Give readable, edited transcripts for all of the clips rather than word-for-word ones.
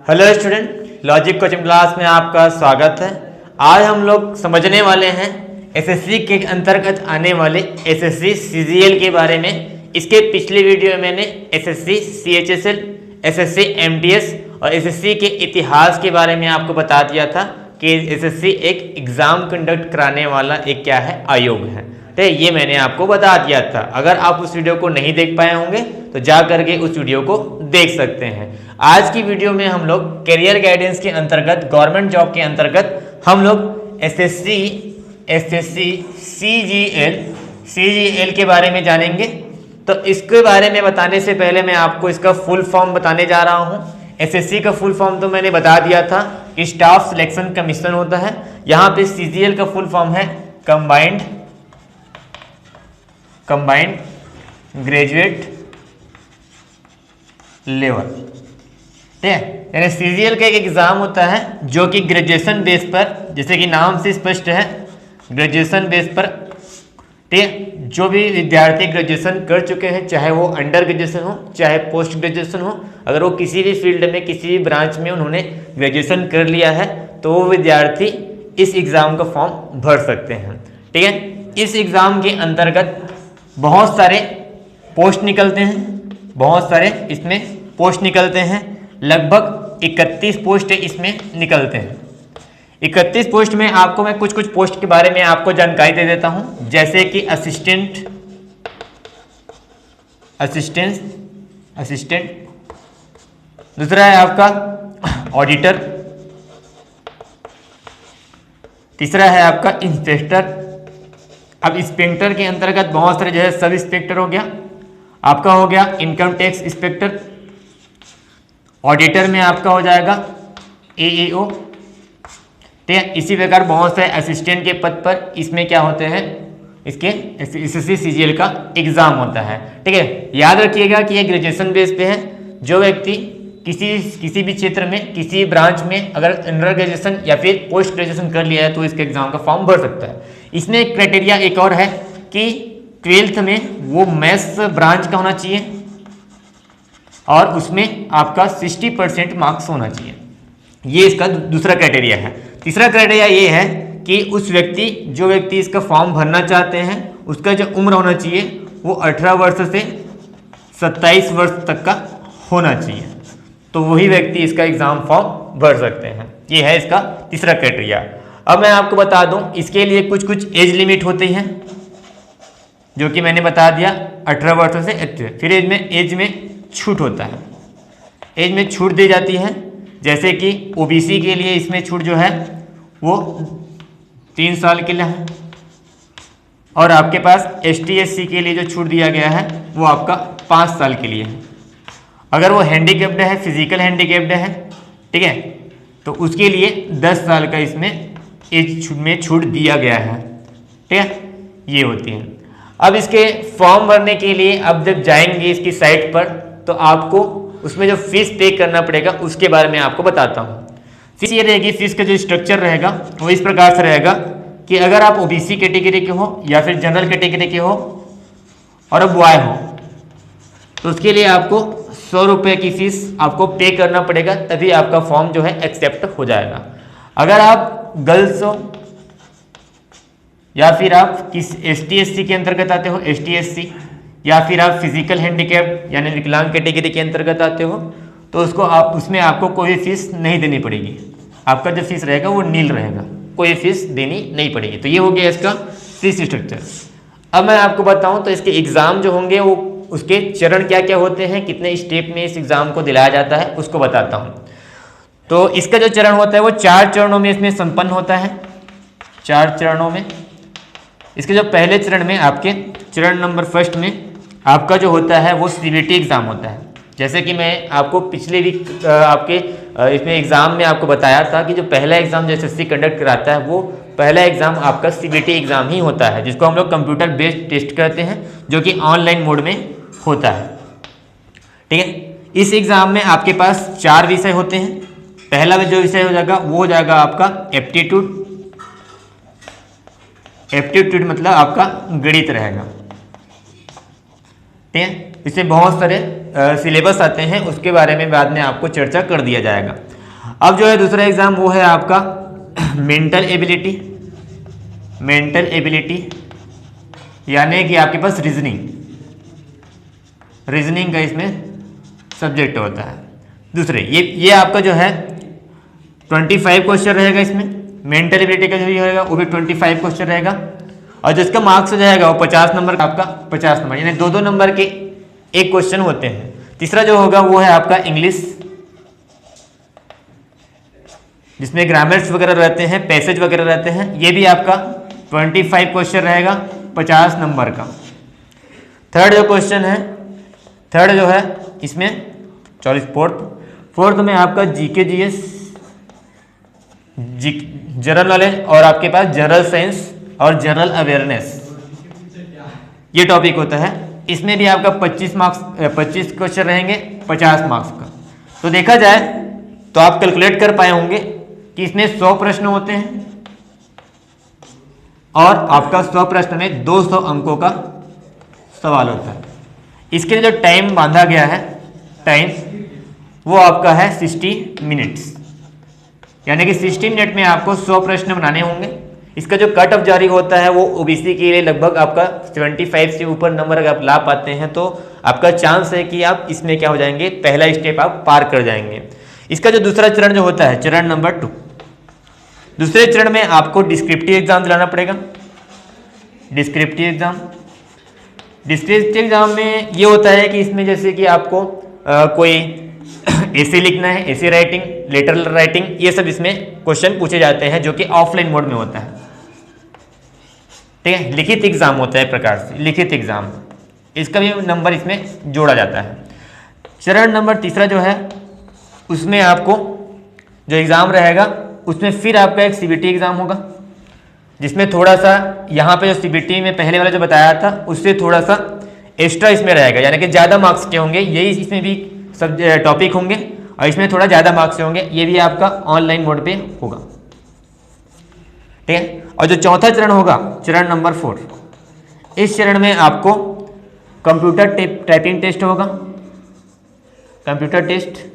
Hello student, logic coaching class में आपका स्वागत है। आज हम लोग समझने वाले हैं एसएससी के अंतर्गत आने वाले एसएससी सीजीएल के बारे में। इसके पिछले वीडियो में मैंने एसएससी सीएचएसएल, एसएससी एमटीएस और एसएससी के इतिहास के बारे में आपको बता दिया था कि एसएससी एक एग्ज़ाम कंडक्ट कराने वाला एक क्या है, आयोग है। तो ये मैंने आपको बता दिया था। अगर आप उस वीडियो को नहीं देख पाए होंगे तो जा करके उस वीडियो को देख सकते हैं। आज की वीडियो में हम लोग करियर गाइडेंस के अंतर्गत, गवर्नमेंट जॉब के अंतर्गत हम लोग एसएससी सीजीएल के बारे में जानेंगे। तो इसके बारे में बताने से पहले मैं आपको इसका फुल फॉर्म बताने जा रहा हूँ। एसएससी का फुल फॉर्म तो मैंने बता दिया था कि स्टाफ सिलेक्शन कमीशन होता है। यहाँ पे सीजीएल का फुल फॉर्म है कंबाइंड ग्रेजुएट लेवल। ठीक है, यानी सीजीएल का एक एग्जाम होता है जो कि ग्रेजुएशन बेस पर, जैसे कि नाम से स्पष्ट है, ग्रेजुएशन बेस पर। ठीक है, जो भी विद्यार्थी ग्रेजुएशन कर चुके हैं, चाहे वो अंडर ग्रेजुएशन हो चाहे पोस्ट ग्रेजुएशन हो, अगर वो किसी भी फील्ड में किसी भी ब्रांच में उन्होंने ग्रेजुएशन कर लिया है तो वो विद्यार्थी इस एग्ज़ाम का फॉर्म भर सकते हैं। ठीक है, इस एग्ज़ाम के अंतर्गत बहुत सारे पोस्ट निकलते हैं, बहुत सारे इसमें पोस्ट निकलते हैं। लगभग 31 पोस्ट इसमें निकलते हैं। 31 पोस्ट में आपको मैं कुछ पोस्ट के बारे में आपको जानकारी दे देता हूं, जैसे कि असिस्टेंट, दूसरा है आपका ऑडिटर, तीसरा है आपका इंस्पेक्टर। अब इंस्पेक्टर के अंतर्गत बहुत सारे जो है सब इंस्पेक्टर हो गया, आपका हो गया इनकम टैक्स इंस्पेक्टर। ऑडिटर में आपका हो जाएगा एएओ। ठीक है, इसी प्रकार बहुत से असिस्टेंट के पद पर इसमें क्या होते हैं, इसके एसएससी सीजीएल का एग्जाम होता है। ठीक है, याद रखिएगा कि ये ग्रेजुएशन बेस पे है। जो व्यक्ति किसी भी क्षेत्र में, किसी ब्रांच में अगर अंडर ग्रेजुएशन या फिर पोस्ट ग्रेजुएशन कर लिया है तो इसके एग्जाम का फॉर्म भर सकता है। इसमें एक क्राइटेरिया एक और है कि 12th में वो मैथ्स ब्रांच का होना चाहिए और उसमें आपका 60% मार्क्स होना चाहिए। ये इसका दूसरा क्राइटेरिया है। तीसरा क्राइटेरिया ये है कि जो व्यक्ति इसका फॉर्म भरना चाहते हैं उसका जो उम्र होना चाहिए वो 18 वर्ष से 27 वर्ष तक का होना चाहिए, तो वही व्यक्ति इसका एग्जाम फॉर्म भर सकते हैं। ये है इसका तीसरा क्राइटेरिया। अब मैं आपको बता दूं, इसके लिए कुछ एज लिमिट होती है जो कि मैंने बता दिया, 18 वर्ष से 31। फिर एज में छूट होता है, एज में छूट दी जाती है। जैसे कि ओबीसी के लिए इसमें छूट जो है वो 3 साल के लिए है, और आपके पास एसटी एससी के लिए जो छूट दिया गया है वो आपका 5 साल के लिए है। अगर वो हैंडीकैप्ड है, फिजिकल हैंडीकैप्ड है, ठीक है, तो उसके लिए 10 साल का इसमें एज में छूट दिया गया है। ठीक है, ये होती है। अब इसके फॉर्म भरने के लिए अब जब जाएंगे इसकी साइट पर तो आपको उसमें जो फीस पे करना पड़ेगा उसके बारे में आपको बताता हूँ। फीस ये रहेगी, फीस का जो स्ट्रक्चर रहेगा वो इस प्रकार से रहेगा कि अगर आप ओबीसी कैटेगरी के हो या फिर जनरल कैटेगरी के हो और अब बॉय हो तो उसके लिए आपको 100 रुपये की फीस आपको पे करना पड़ेगा, तभी आपका फॉर्म जो है एक्सेप्ट हो जाएगा। अगर आप गर्ल्स हो या फिर आप किस एसटी एससी के अंतर्गत आते हो, एसटी एससी, या फिर आप फिजिकल हैंडीकैप यानी विकलांग कैटेगरी के अंतर्गत आते हो, तो उसमें आपको कोई फीस नहीं देनी पड़ेगी। आपका जो फीस रहेगा वो नील रहेगा, कोई फीस देनी नहीं पड़ेगी। तो ये हो गया इसका फीस स्ट्रक्चर। अब मैं आपको बताऊं तो इसके एग्ज़ाम जो होंगे वो उसके चरण क्या क्या होते हैं, कितने स्टेप में इस एग्ज़ाम को दिलाया जाता है उसको बताता हूँ। तो इसका जो चरण होता है वो 4 चरणों में इसमें संपन्न होता है। 4 चरणों में इसके जो पहले चरण में आपके चरण नंबर 1 में आपका जो होता है वो सीबीटी एग्ज़ाम होता है। जैसे कि मैं आपको पिछले वीक आपके इसमें एग्ज़ाम में आपको बताया था कि जो पहला एग्ज़ाम जो एसएससी कंडक्ट कराता है वो पहला एग्ज़ाम आपका सीबीटी एग्ज़ाम ही होता है, जिसको हम लोग कंप्यूटर बेस्ड टेस्ट करते हैं, जो कि ऑनलाइन मोड में होता है। ठीक है, इस एग्ज़ाम में आपके पास 4 विषय होते हैं। पहला जो विषय हो जाएगा वो हो जाएगा आपका एप्टीट्यूड मतलब आपका गणित रहेगा। ठीक है, इसमें बहुत सारे सिलेबस आते हैं उसके बारे में बाद में आपको चर्चा कर दिया जाएगा। अब जो है दूसरा एग्जाम वो है आपका मेंटल एबिलिटी। मेंटल एबिलिटी यानी कि आपके पास रीजनिंग का इसमें सब्जेक्ट होता है। दूसरे ये आपका जो है 25 क्वेश्चन रहेगा। इसमें मेंटल एबिलिटी का जो रहेगा वो भी 25 क्वेश्चन रहेगा और जिसका मार्क्स हो जाएगा वो 50 नंबर का, आपका 50 नंबर, यानी 2-2 नंबर के एक क्वेश्चन होते हैं। तीसरा जो होगा वो है आपका इंग्लिश, जिसमें ग्रामर्स वगैरह रहते हैं, पैसेज वगैरह रहते हैं। ये भी आपका 25 क्वेश्चन रहेगा 50 नंबर का। थर्ड जो है इसमें 40। फोर्थ में आपका जीके जीएस, जनरल नॉलेज और आपके पास जनरल साइंस और जनरल अवेयरनेस, ये टॉपिक होता है। इसमें भी आपका 25 क्वेश्चन रहेंगे 50 मार्क्स का। तो देखा जाए तो आप कैलकुलेट कर पाए होंगे कि इसमें 100 प्रश्न होते हैं और आपका 100 प्रश्न में 200 अंकों का सवाल होता है। इसके लिए जो टाइम बांधा गया है, टाइम वो आपका है 60 मिनट्स, यानी कि 60 मिनट में आपको 100 प्रश्न बनाने होंगे। इसका जो कट ऑफ जारी होता है वो ओबीसी के लिए लगभग आपका 75 से ऊपर नंबर अगर आप ला पाते हैं तो आपका चांस है कि आप इसमें क्या हो जाएंगे, पहला स्टेप आप पार कर जाएंगे। इसका जो दूसरा चरण जो होता है, चरण नंबर 2, दूसरे चरण में आपको डिस्क्रिप्टिव एग्जाम दिलाना पड़ेगा। डिस्क्रिप्टिव एग्जाम में ये होता है कि इसमें जैसे कि आपको कोई ऐसे लिखना है, ऐसे राइटिंग, लेटरल राइटिंग, ये सब इसमें क्वेश्चन पूछे जाते हैं जो कि ऑफलाइन मोड में होता है। ठीक है, लिखित एग्जाम होता है प्रकार से, लिखित एग्जाम, इसका भी नंबर इसमें जोड़ा जाता है। चरण नंबर तीसरा जो है उसमें आपको जो एग्जाम रहेगा उसमें फिर आपका एक सीबीटी एग्जाम होगा, जिसमें थोड़ा सा यहाँ पे जो सीबीटी में पहले वाला जो बताया था उससे थोड़ा सा एक्स्ट्रा इसमें रहेगा, यानी कि ज़्यादा मार्क्स के होंगे। यही इसमें भी सब टॉपिक होंगे और इसमें थोड़ा ज़्यादा मार्क्स होंगे। ये भी आपका ऑनलाइन मोड पे होगा। ठीक है, और जो चौथा चरण होगा, चरण नंबर 4, इस चरण में आपको कंप्यूटर टाइपिंग टेस्ट होगा। कंप्यूटर टेस्ट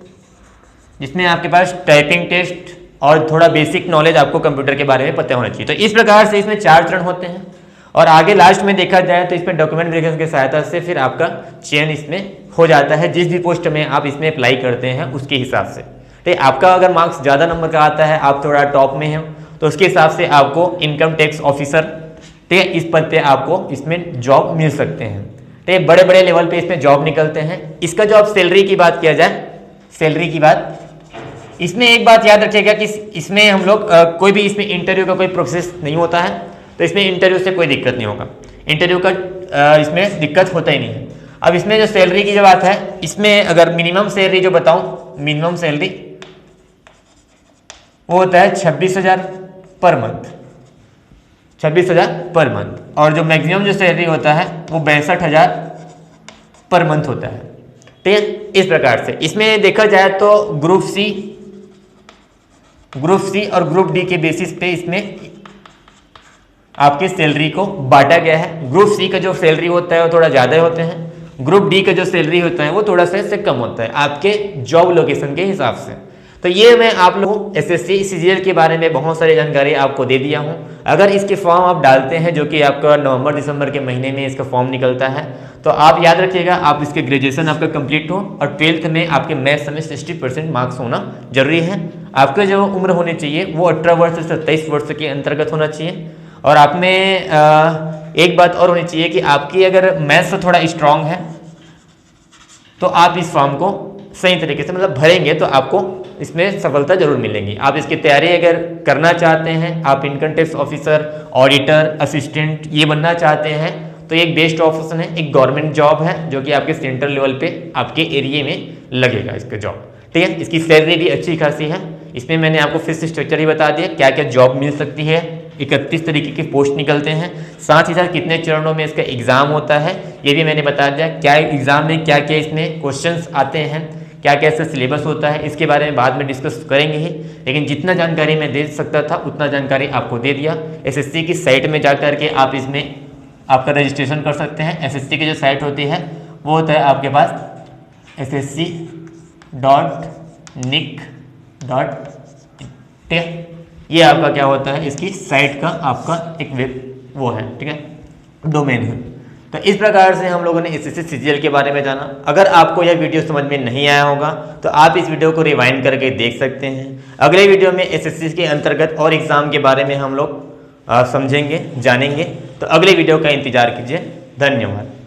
जिसमें आपके पास टाइपिंग टेस्ट और थोड़ा बेसिक नॉलेज आपको कंप्यूटर के बारे में पता होना चाहिए। तो इस प्रकार से इसमें 4 चरण होते हैं और आगे लास्ट में देखा जाए तो इसमें डॉक्यूमेंट वेरिफिकेशन की सहायता से फिर आपका चयन इसमें हो जाता है, जिस भी पोस्ट में आप इसमें अप्लाई करते हैं उसके हिसाब से। ठीक, आपका अगर मार्क्स ज़्यादा नंबर का आता है, आप थोड़ा टॉप में हैं, तो उसके हिसाब से आपको इनकम टैक्स ऑफिसर, ठीक है, इस पद पे आपको इसमें जॉब मिल सकते हैं। ठीक है, बड़े बड़े लेवल पे इसमें जॉब निकलते हैं। इसका जो आप सैलरी की बात किया जाए, सैलरी की बात, इसमें एक बात याद रखिएगा कि इसमें हम लोग कोई भी इसमें इंटरव्यू का कोई प्रोसेस नहीं होता है, तो इसमें इंटरव्यू से कोई दिक्कत नहीं होगा। इंटरव्यू का इसमें दिक्कत होता ही नहीं है। अब इसमें जो सैलरी की जो बात है, इसमें अगर मिनिमम सैलरी जो बताऊं, मिनिमम सैलरी वो होता है 26,000 पर मंथ, 26,000 पर मंथ, और जो मैक्सिमम जो सैलरी होता है वो 62,000 पर मंथ होता है। ठीक है, इस प्रकार से इसमें देखा जाए तो ग्रुप सी और ग्रुप डी के बेसिस पे इसमें आपके सैलरी को बांटा गया है। ग्रुप सी का जो सैलरी होता है वो थोड़ा ज़्यादा होते हैं, ग्रुप डी का जो सैलरी होता है वो थोड़ा सा इससे कम होता है आपके जॉब लोकेशन के हिसाब से। तो ये मैं आप लोगों को एसएससी सीजीएल के बारे में बहुत सारी जानकारी आपको दे दिया हूँ। अगर इसके फॉर्म आप डालते हैं, जो कि आपका नवंबर दिसंबर के महीने में इसका फॉर्म निकलता है, तो आप याद रखिएगा आप इसके ग्रेजुएशन आपका कंप्लीट हो और 12th में आपके मैथ्स में 60% मार्क्स होना जरूरी है। आपका जो उम्र होनी चाहिए वो 18 वर्ष से 27 वर्ष के अंतर्गत होना चाहिए। और आप में एक बात और होनी चाहिए कि आपकी अगर मैथ्स थोड़ा स्ट्रांग है तो आप इस फॉर्म को सही तरीके से मतलब भरेंगे तो आपको इसमें सफलता जरूर मिलेगी। आप इसकी तैयारी अगर करना चाहते हैं, आप income tax officer, auditor, assistant ये बनना चाहते हैं, तो एक बेस्ट ऑप्शन है, एक गवर्नमेंट जॉब है जो कि आपके सेंट्रल लेवल पे आपके एरिया में लगेगा इसका जॉब। ठीक है, इसकी सैलरी भी अच्छी खासी है। इसमें मैंने आपको फिर से स्ट्रक्चर ही बता दिया क्या क्या जॉब मिल सकती है। 31 तरीके के पोस्ट निकलते हैं, साथ ही साथ कितने चरणों में इसका एग्जाम होता है ये भी मैंने बता दिया। क्या एग्जाम में क्या क्या इसमें क्वेश्चंस आते हैं, क्या क्या इसका सिलेबस होता है, इसके बारे में बाद में डिस्कस करेंगे ही, लेकिन जितना जानकारी मैं दे सकता था उतना जानकारी आपको दे दिया। एसएससी की साइट में जा कर के आप इसमें आपका रजिस्ट्रेशन कर सकते हैं। एसएससी की जो साइट होती है वो होता है आपके पास ssc.nic.in, ये आपका क्या होता है, इसकी साइट का आपका एक वेब वो है, ठीक है, डोमेन है। तो इस प्रकार से हम लोगों ने एसएससी सीजीएल के बारे में जाना। अगर आपको यह वीडियो समझ में नहीं आया होगा तो आप इस वीडियो को रिवाइंड करके देख सकते हैं। अगले वीडियो में एसएससी के अंतर्गत और एग्जाम के बारे में हम लोग समझेंगे, जानेंगे। तो अगले वीडियो का इंतजार कीजिए। धन्यवाद।